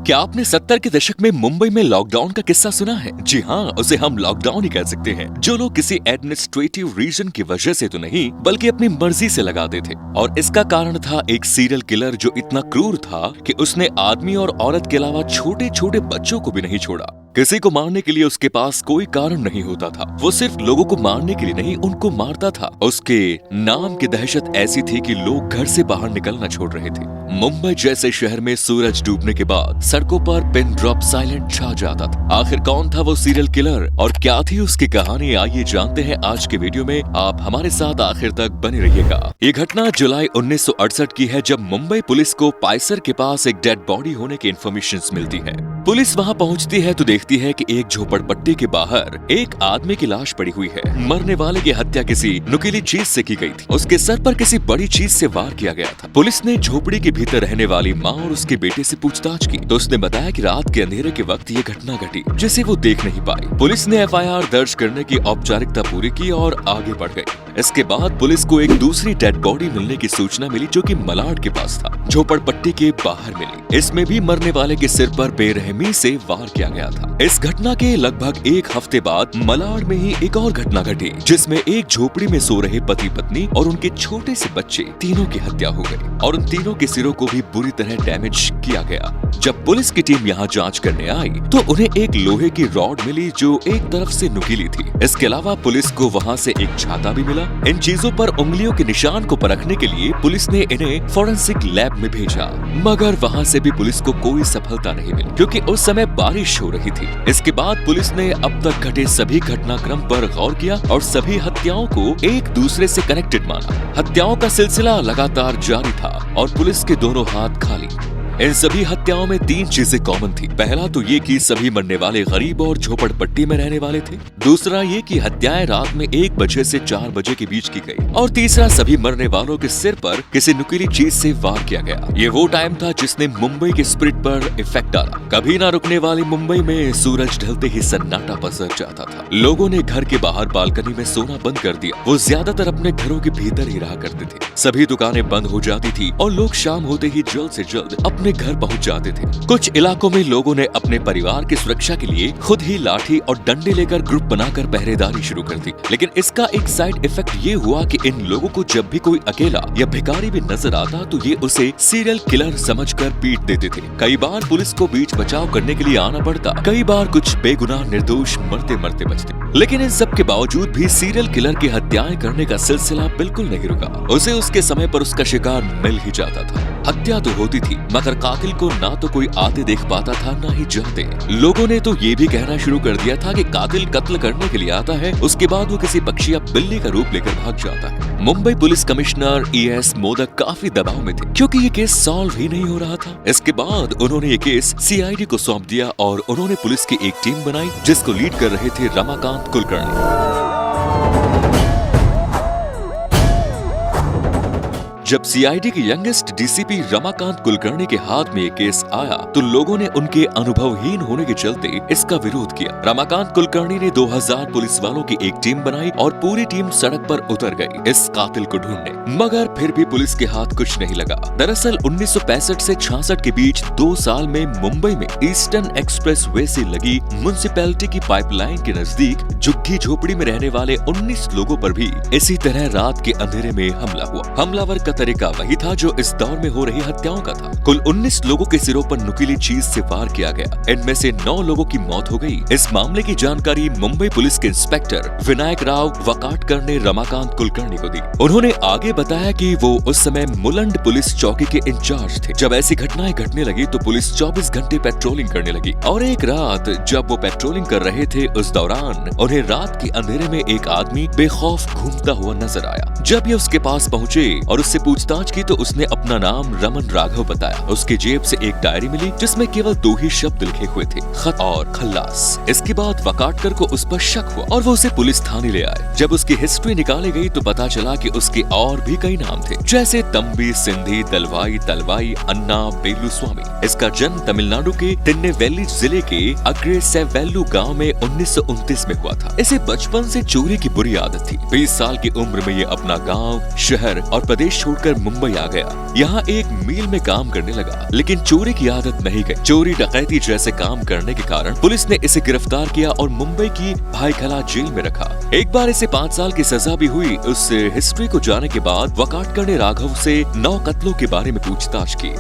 क्या आपने 70 के दशक में मुंबई में लॉकडाउन का किस्सा सुना है? जी हाँ, उसे हम लॉकडाउन ही कह सकते हैं। जो लोग किसी एडमिनिस्ट्रेटिव रीजन की वजह से तो नहीं बल्कि अपनी मर्जी से लगाते थे। और इसका कारण था एक सीरियल किलर जो इतना क्रूर था कि उसने आदमी और औरत के अलावा छोटे छोटे बच्चों को भी नहीं छोड़ा। किसी को मारने के लिए उसके पास कोई कारण नहीं होता था। वो सिर्फ लोगों को मारने के लिए नहीं, उनको मारता था। उसके नाम की दहशत ऐसी थी कि लोग घर से बाहर निकलना छोड़ रहे थे। मुंबई जैसे शहर में सूरज डूबने के बाद सड़कों पर पिन ड्रॉप साइलेंट छा जाता था। आखिर कौन था वो सीरियल किलर और क्या थी उसकी कहानी? आइए जानते हैं आज के वीडियो में। आप हमारे साथ आखिर तक बने रहिएगा। ये घटना जुलाई 1968 की है, जब मुंबई पुलिस को पाइसर के पास एक डेड बॉडी होने की इन्फॉर्मेशन मिलती है। पुलिस वहाँ पहुँचती है तो देखती है कि एक झोपड़पट्टी के बाहर एक आदमी की लाश पड़ी हुई है। मरने वाले की हत्या किसी नुकीली चीज से की गई थी। उसके सर पर किसी बड़ी चीज से वार किया गया था। पुलिस ने झोपड़ी के भीतर रहने वाली माँ और उसके बेटे से पूछताछ की तो उसने बताया कि रात के अंधेरे के वक्त ये घटना घटी जिसे वो देख नहीं पाई। पुलिस ने FIR दर्ज करने की औपचारिकता पूरी की और आगे बढ़ गई। इसके बाद पुलिस को एक दूसरी डेड बॉडी मिलने की सूचना मिली जो कि मलाड के पास था, झोपड़पट्टी के बाहर मिली। इसमें भी मरने वाले के सिर पर बेरहमी से वार किया गया था। इस घटना के लगभग एक हफ्ते बाद मलाड में ही एक और घटना घटी जिसमें एक झोपड़ी में सो रहे पति पत्नी और उनके छोटे से बच्चे तीनों की हत्या हो गई और उन तीनों के सिरों को भी बुरी तरह डैमेज किया गया। जब पुलिस की टीम यहाँ जांच करने आई तो उन्हें एक लोहे की रॉड मिली जो एक तरफ से नुकीली थी। इसके अलावा पुलिस को वहाँ से एक छाता भी मिला। इन चीजों पर उंगलियों के निशान को परखने के लिए पुलिस ने इन्हें फोरेंसिक लैब में भेजा, मगर वहाँ से भी पुलिस को कोई सफलता नहीं मिली क्योंकि उस समय बारिश हो रही थी। इसके बाद पुलिस ने अब तक घटे सभी घटनाक्रम पर गौर किया और सभी हत्याओं को एक दूसरे से कनेक्टेड माना। हत्याओं का सिलसिला लगातार जारी था और पुलिस के दोनों हाथ खाली। इन सभी हत्याओं में तीन चीजें कॉमन थी। पहला तो ये कि सभी मरने वाले गरीब और झोपड़पट्टी में रहने वाले थे। दूसरा ये कि हत्याएं रात में 1 बजे से 4 बजे के बीच की गई। और तीसरा, सभी मरने वालों के सिर पर किसी नुकीली चीज से वार किया गया। ये वो टाइम था जिसने मुंबई के स्पिरिट पर इफेक्ट डाला। कभी ना रुकने वाली मुंबई में सूरज ढलते ही सन्नाटा पसर जाता था। लोगों ने घर के बाहर बालकनी में सोना बंद कर दिया। वो ज्यादातर अपने घरों के भीतर ही रहा करते थे। सभी दुकानें बंद हो जाती थी और लोग शाम होते ही जल्द से जल्द अपने घर पहुंच जाते थे। कुछ इलाकों में लोगों ने अपने परिवार की सुरक्षा के लिए खुद ही लाठी और डंडे लेकर ग्रुप बनाकर पहरेदारी शुरू कर दी। लेकिन इसका एक साइड इफेक्ट ये हुआ कि इन लोगों को जब भी कोई अकेला या भिखारी भी नजर आता तो ये उसे सीरियल किलर समझकर पीट देते थे। कई बार पुलिस को बीच बचाव करने के लिए आना पड़ता, कई बार कुछ बेगुनाह निर्दोष मरते मरते बचते। लेकिन इन सब के बावजूद भी सीरियल किलर की हत्याएं करने का सिलसिला बिल्कुल नहीं रुका। उसे उसके समय पर उसका शिकार मिल ही जाता था। हत्या तो होती थी मगर कातिल को ना तो कोई आते देख पाता था ना ही जाते। लोगों ने तो ये भी कहना शुरू कर दिया था कि कातिल कत्ल करने के लिए आता है, उसके बाद वो किसी पक्षी या बिल्ली का रूप लेकर भाग जाता है। Mumbai police commissioner ES modak काफी दबाव में थे क्योंकि ये केस सॉल्व ही नहीं हो रहा था। इसके बाद उन्होंने ये केस CID को सौंप दिया और उन्होंने पुलिस की एक टीम बनाई जिसको लीड कर रहे थे रमाकांत कुलकर्णी। जब CID के यंगेस्ट DCP रमाकांत कुलकर्णी के हाथ में ये केस आया तो लोगों ने उनके अनुभवहीन होने के चलते इसका विरोध किया। रमाकांत कुलकर्णी ने 2000 पुलिस वालों की एक टीम बनाई और पूरी टीम सड़क पर उतर गई इस कातिल को ढूंढने, मगर फिर भी पुलिस के हाथ कुछ नहीं लगा। दरअसल 1965 से 66 के बीच 2 साल में मुंबई में ईस्टर्न एक्सप्रेस वे से लगी म्युनिसिपैलिटी की पाइपलाइन के नजदीक झुग्गी झोपड़ी में रहने वाले 19 लोगों पर भी इसी तरह रात के अंधेरे में हमला हुआ। हमलावर का तरीका वही था जो इस दौर में हो रही हत्याओं का था। कुल 19 लोगों के सिरों पर नुकीली चीज से वार किया गया। इनमें से 9 लोगों की मौत हो गई। इस मामले की जानकारी मुंबई पुलिस के इंस्पेक्टर विनायक राव वकाटकर ने रमाकांत कुलकर्णी को दी। उन्होंने आगे बताया कि वो उस समय मुलंड पुलिस चौकी के इंचार्ज थे। जब ऐसी घटनाएं घटने लगी तो पुलिस 24 घंटे पेट्रोलिंग करने लगी और एक रात जब वो पेट्रोलिंग कर रहे थे उस दौरान उन्हें रात के अंधेरे में एक आदमी बेखौफ घूमता हुआ नजर आया। जब ये उसके पास पहुंचे और उससे पूछताछ की तो उसने अपना नाम रमन राघव बताया। उसके जेब से एक डायरी मिली जिसमें केवल 2 ही शब्द लिखे हुए थे, खत और खल्लास। इसके बाद वकाटकर को उस पर शक हुआ और वो उसे पुलिस थाने ले आए। जब उसकी हिस्ट्री निकाली गई तो पता चला कि उसके और भी कई नाम थे जैसे तंबी, सिंधी, दलवाई, तलवाई, अन्ना, बेलुस्वामी। इसका जन्म तमिलनाडु के तिन्नेवेली जिले के अग्रेसेवेल्लू गाँव में 1929 में हुआ था। इसे बचपन से चोरी की बुरी आदत थी। 20 साल की उम्र में ये अपना गाँव, शहर और प्रदेश छोड़ छोड़कर मुंबई आ गया। यहाँ एक मिल में काम करने लगा, लेकिन चोरी की आदत नहीं गई। चोरी डकैती जैसे काम करने के कारण पुलिस ने इसे गिरफ्तार किया और मुंबई की भाईखला जेल में रखा। एक बार इसे 5 साल की सजा भी हुई। उस हिस्ट्री को जानने के बाद वकाटकर ने राघव से 9 कत्लों के बारे में पूछताछ की।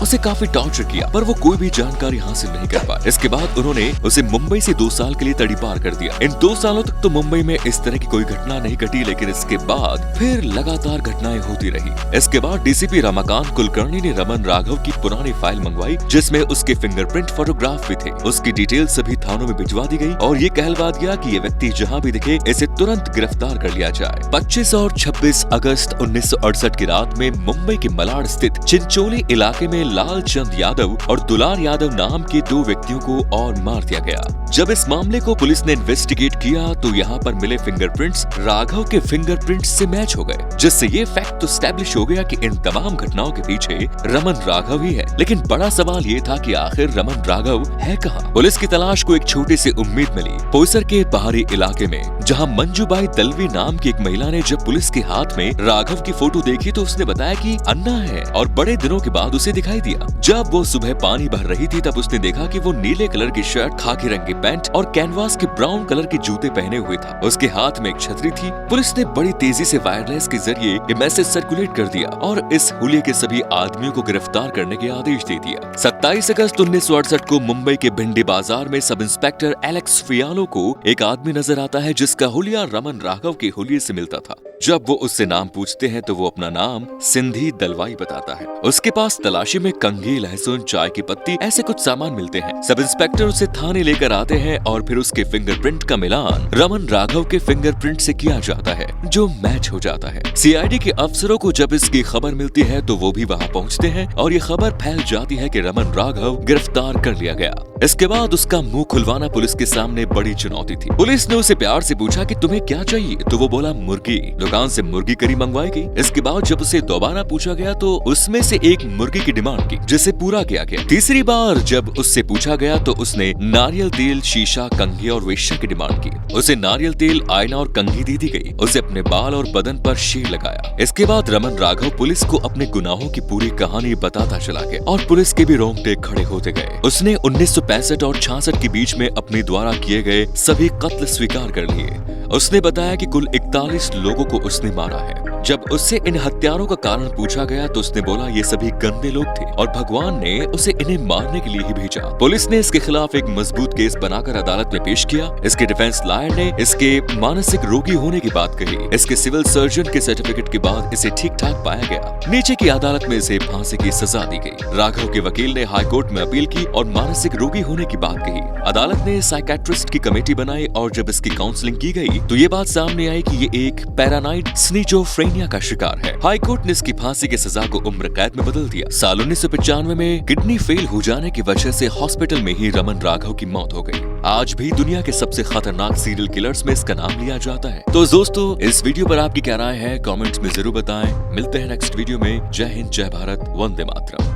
उसे काफी टॉर्चर किया, पर वो कोई भी जानकारी हासिल नहीं कर पाया। इसके बाद उन्होंने उसे मुंबई से 2 साल के लिए तड़ीपार कर दिया। इन 2 सालों तक तो मुंबई में इस तरह की कोई घटना नहीं घटी, लेकिन इसके बाद फिर लगातार घटनाएं होती रही। इसके बाद डीसीपी रमाकांत कुलकर्णी ने रमन राघव की पुरानी फाइल मंगवाई, जिसमें उसके फिंगरप्रिंट फोटोग्राफ भी थे। उसकी डिटेल सभी थानों में भिजवा दी गई और ये कहलवा दिया कि ये व्यक्ति जहाँ भी दिखे इसे तुरंत गिरफ्तार कर लिया जाए। 25 और 26 अगस्त 1968 की रात में मुंबई के मलाड स्थित चिंचोली इलाके में लालचंद यादव और दुलार यादव नाम के 2 व्यक्तियों को और मार दिया गया। जब इस मामले को पुलिस ने इन्वेस्टिगेट किया तो यहाँ पर मिले फिंगरप्रिंट्स राघव के फिंगरप्रिंट्स से मैच हो गए, जिससे ये फैक्ट तो स्टैब्लिश हो गया कि इन तमाम घटनाओं के पीछे रमन राघव ही है। लेकिन बड़ा सवाल ये था कि आखिर रमन राघव है कहाँ? पुलिस की तलाश को एक छोटी सी उम्मीद मिली पोईसर के बाहरी इलाके में, जहाँ मंजूबाई दलवी नाम की एक महिला ने जब पुलिस के हाथ में राघव की फोटो देखी तो उसने बताया कि अन्ना है और बड़े दिनों के बाद उसे दिखाई दिया। जब वो सुबह पानी भर रही थी तब उसने देखा कि वो नीले कलर की शर्ट, खाकी रंग की पैंट और कैनवास के ब्राउन कलर के जूते पहने हुए था। उसके हाथ में एक छतरी थी। पुलिस ने बड़ी तेजी से वायरलेस के जरिए ये मैसेज सर्कुलेट कर दिया और इस हुलिये के सभी आदमियों को गिरफ्तार करने के आदेश दे दिया। 27 अगस्त 1968 को मुंबई के भिंडी बाजार में सब इंस्पेक्टर एलेक्स फियालो को एक आदमी नजर आता है जिसका हुलिया रमन राघव के हुलिये से मिलता था। जब वो उससे नाम पूछते हैं तो वो अपना नाम सिंधी दलवाई बताता है। उसके पास तलाशी में कंघी, लहसुन, चाय की पत्ती ऐसे कुछ सामान मिलते हैं। सब इंस्पेक्टर उसे थाने लेकर आते हैं और फिर उसके फिंगरप्रिंट का मिलान रमन राघव के फिंगरप्रिंट से किया जाता है, जो मैच हो जाता है। सीआईडी के अफसरों को जब इसकी खबर मिलती है तो वो भी वहाँ पहुँचते हैं और ये खबर फैल जाती है कि रमन राघव गिरफ्तार कर लिया गया। इसके बाद उसका मुंह खुलवाना पुलिस के सामने बड़ी चुनौती थी। पुलिस ने उसे प्यार से पूछा कि तुम्हें क्या चाहिए, तो वो बोला मुर्गी। दुकान से मुर्गी करी मंगवाई गई। इसके बाद जब उसे दोबारा पूछा गया तो उसमें से एक मुर्गी की डिमांड की, जिसे पूरा किया गया। तीसरी बार जब उससे पूछा गया तो उसने नारियल तेल, शीशा, कंघी और वेश्या की डिमांड की। उसे नारियल तेल, आईना और कंघी दे दी गई। उसे अपने बाल और बदन पर शेर लगाया। इसके बाद रमन राघव पुलिस को अपने गुनाहों की पूरी कहानी बताता चला गया और पुलिस के भी रोंगटे खड़े होते गए। उसने 1965 और 66 के बीच में अपने द्वारा किए गए सभी कत्ल स्वीकार कर लिए। उसने बताया कि कुल 41 लोगों को उसने मारा है। जब उससे इन हत्यारों का कारण पूछा गया तो उसने बोला ये सभी गंदे लोग थे और भगवान ने उसे इन्हें मारने के लिए ही भेजा। पुलिस ने इसके खिलाफ एक मजबूत केस बनाकर अदालत में पेश किया। इसके डिफेंस लॉयर ने इसके मानसिक रोगी होने की बात कही। इसके सिविल सर्जन के सर्टिफिकेट के बाद इसे ठीक ठाक पाया गया। नीचे की अदालत में इसे फांसी की सजा दी गई। राघव के वकील ने हाई कोर्ट में अपील की और मानसिक रोगी होने की बात कही। अदालत ने साइकेट्रिस्ट की कमेटी बनाई और जब इसकी काउंसलिंग की गई तो ये बात सामने आई कि ये एक पैरानाइड स्किज़ोफ्रेनिया का शिकार है। हाई कोर्ट ने इसकी फांसी की सजा को उम्र कैद में बदल दिया। साल 1995 में किडनी फेल हो जाने की वजह से हॉस्पिटल में ही रमन राघव की मौत हो गई। आज भी दुनिया के सबसे खतरनाक सीरियल किलर्स में इसका नाम लिया जाता है। तो दोस्तों, इस वीडियो पर आपकी क्या राय है कमेंट्स में जरूर बताएं। मिलते हैं नेक्स्ट वीडियो में। जय हिंद, जय भारत, वंदे मातरम।